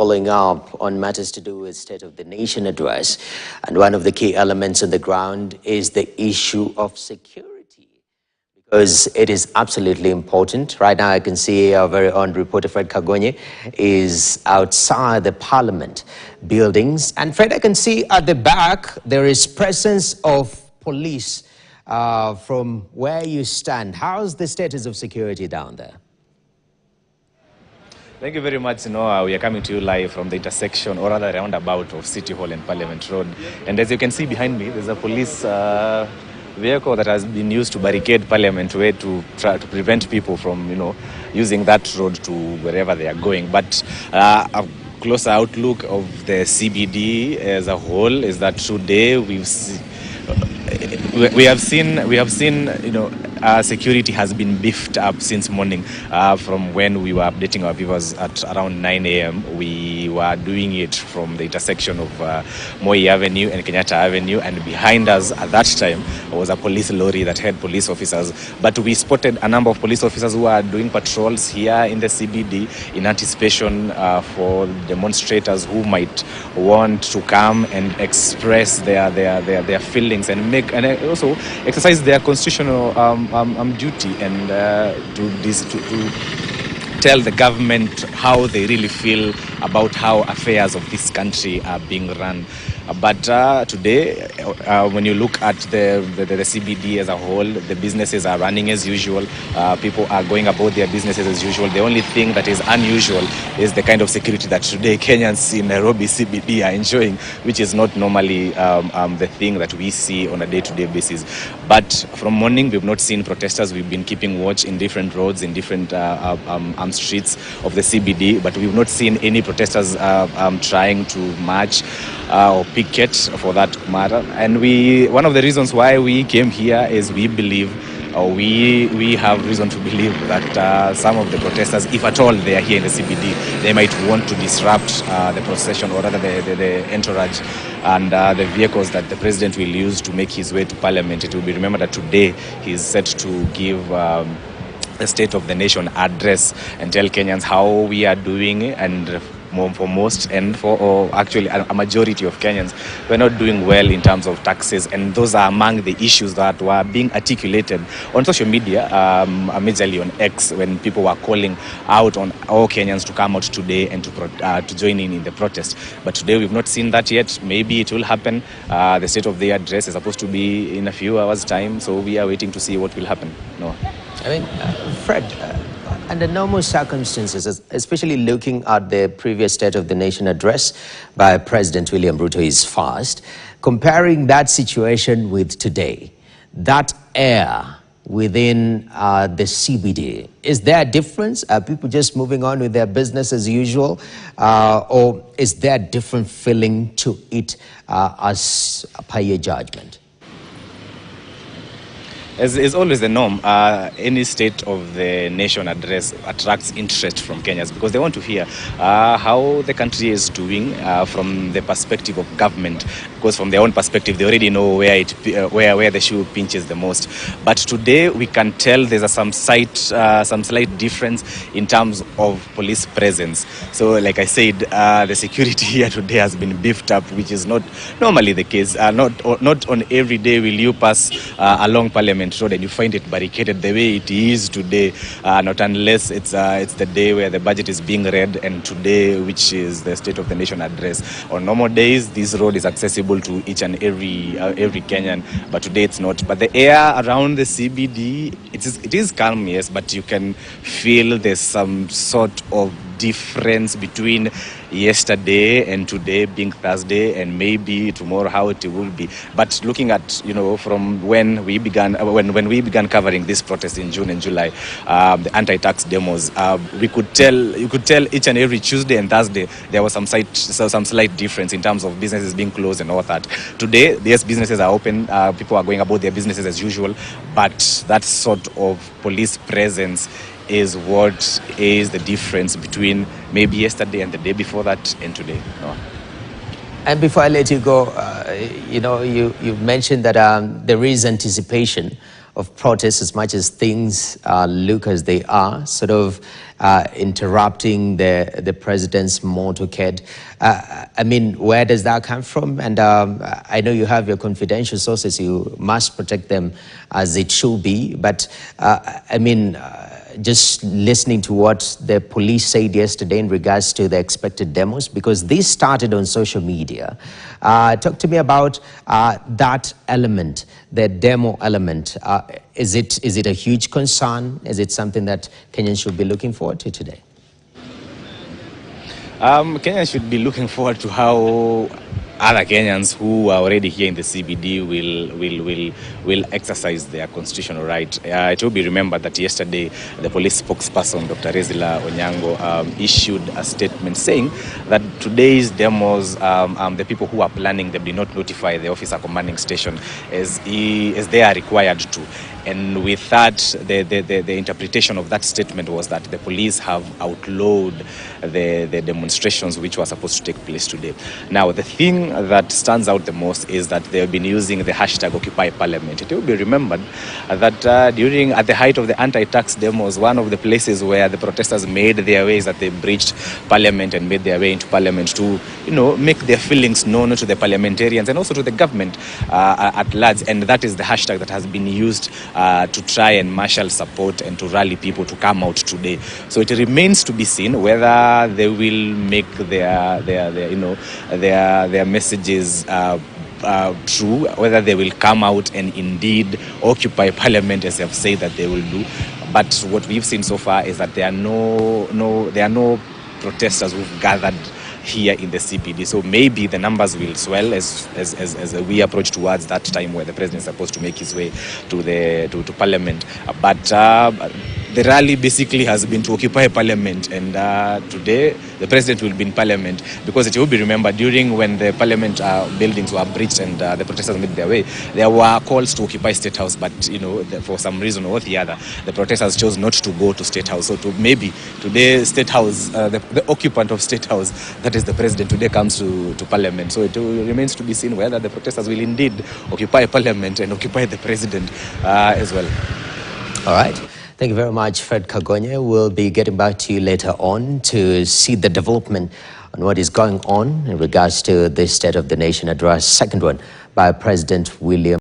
Following up on matters to do with State of the Nation address, and one of the key elements on the ground is the issue of security, because it is absolutely important. Right now I can see our very own reporter Fred Kagonye is outside the Parliament buildings, and Fred, I can see at the back there is presence of police from where you stand. How's the status of security down there? Thank you very much, Noah. We are coming to you live from the intersection, or rather roundabout, of City Hall and Parliament Road. And as you can see behind me, there's a police vehicle that has been used to barricade Parliament Way to try to prevent people from, using that road to wherever they are going. But a closer outlook of the CBD as a whole is that today we have seen, security has been beefed up since morning. From when we were updating our viewers at around 9 a.m., we were doing it from the intersection of Moi Avenue and Kenyatta Avenue, and behind us at that time was a police lorry that had police officers. But we spotted a number of police officers who are doing patrols here in the CBD in anticipation for demonstrators who might want to come and express their feelings and also exercise their constitutional duty and to tell the government how they really feel about how affairs of this country are being run. But today, when you look at the CBD as a whole, the businesses are running as usual. People are going about their businesses as usual. The only thing that is unusual is the kind of security that today Kenyans in Nairobi CBD are enjoying, which is not normally the thing that we see on a day-to-day basis. But from morning, we've not seen protesters. We've been keeping watch in different roads, in different streets of the CBD, but we've not seen any protesters trying to march or picket for that matter. And one of the reasons why we came here is we believe, or we have reason to believe that some of the protesters, if at all they are here in the CBD, they might want to disrupt the procession, or rather the entourage and the vehicles that the president will use to make his way to Parliament. It will be remembered that today he's set to give a State of the Nation address and tell Kenyans how we are doing, and for most and for actually a majority of Kenyans, we're not doing well in terms of taxes, and those are among the issues that were being articulated on social media, majorly on X, when people were calling out on all Kenyans to come out today and to join in the protest. But today we've not seen that yet. Maybe it will happen. The State of the Address is supposed to be in a few hours' time, so we are waiting to see what will happen. No. I mean, Fred, under normal circumstances, especially looking at the previous State of the Nation address by President William Ruto is fast, comparing that situation with today, that air within the CBD, is there a difference? Are people just moving on with their business as usual? Or is there a different feeling to it as per your judgment? As is always the norm, any State of the Nation address attracts interest from Kenyans because they want to hear how the country is doing from the perspective of government. Because from their own perspective, they already know where the shoe pinches the most. But today, we can tell there's some slight difference in terms of police presence. So, like I said, the security here today has been beefed up, which is not normally the case. Not on every day will you pass along Parliament Road and you find it barricaded the way it is today, not unless it's the day where the budget is being read, and today, which is the State of the Nation address. On normal days, this road is accessible to each and every Kenyan, but today it's not. But the air around the CBD, it is calm, yes, but you can feel there's some sort of difference between yesterday and today being Thursday, and maybe tomorrow how it will be. But looking at, from when we began covering this protest in June and July, the anti-tax demos, you could tell each and every Tuesday and Thursday there was some slight difference in terms of businesses being closed and all that. Today, yes, businesses are open, people are going about their businesses as usual, but that sort of police presence is what is the difference between maybe yesterday and the day before that and today. No. And before I let you go, you've mentioned that there is anticipation of protest, as much as things look as they are, sort of interrupting the president's motorcade. I mean, where does that come from? And I know you have your confidential sources. You must protect them as it should be. But I mean, just listening to what the police said yesterday in regards to the expected demos, because this started on social media. Talk to me about that element, the demo element. Is it a huge concern? Is it something that Kenyans should be looking forward to today? Kenyans should be looking forward to how other Kenyans who are already here in the CBD will exercise their constitutional right. It will be remembered that yesterday the police spokesperson, Dr. Rezila Onyango, issued a statement saying that today's demos, the people who are planning them did not notify the officer commanding station as they are required to. And with that, the interpretation of that statement was that the police have outlawed the demonstrations which were supposed to take place today. Now, the thing that stands out the most is that they have been using the hashtag Occupy Parliament. It will be remembered that at the height of the anti-tax demos, one of the places where the protesters made their way is that they breached Parliament and made their way into Parliament to, make their feelings known to the parliamentarians and also to the government at large. And that is the hashtag that has been used to try and marshal support and to rally people to come out today. So it remains to be seen whether they will make their messages true, whether they will come out and indeed occupy Parliament as they have said that they will do. But what we've seen so far is that there are no protesters who've gathered here in the CPD. So maybe the numbers will swell as we approach towards that time where the president is supposed to make his way to Parliament. But the rally basically has been to occupy Parliament, and today the president will be in Parliament, because it will be remembered during when the Parliament buildings were breached and the protesters made their way, there were calls to occupy State House, but for some reason or the other, the protesters chose not to go to State House. So maybe today State House, the occupant of State House, that is the president, today comes to Parliament. So it remains to be seen whether the protesters will indeed occupy Parliament and occupy the president as well. All right. Thank you very much, Fred Kagonye. We'll be getting back to you later on to see the development on what is going on in regards to the State of the Nation address, second one by President William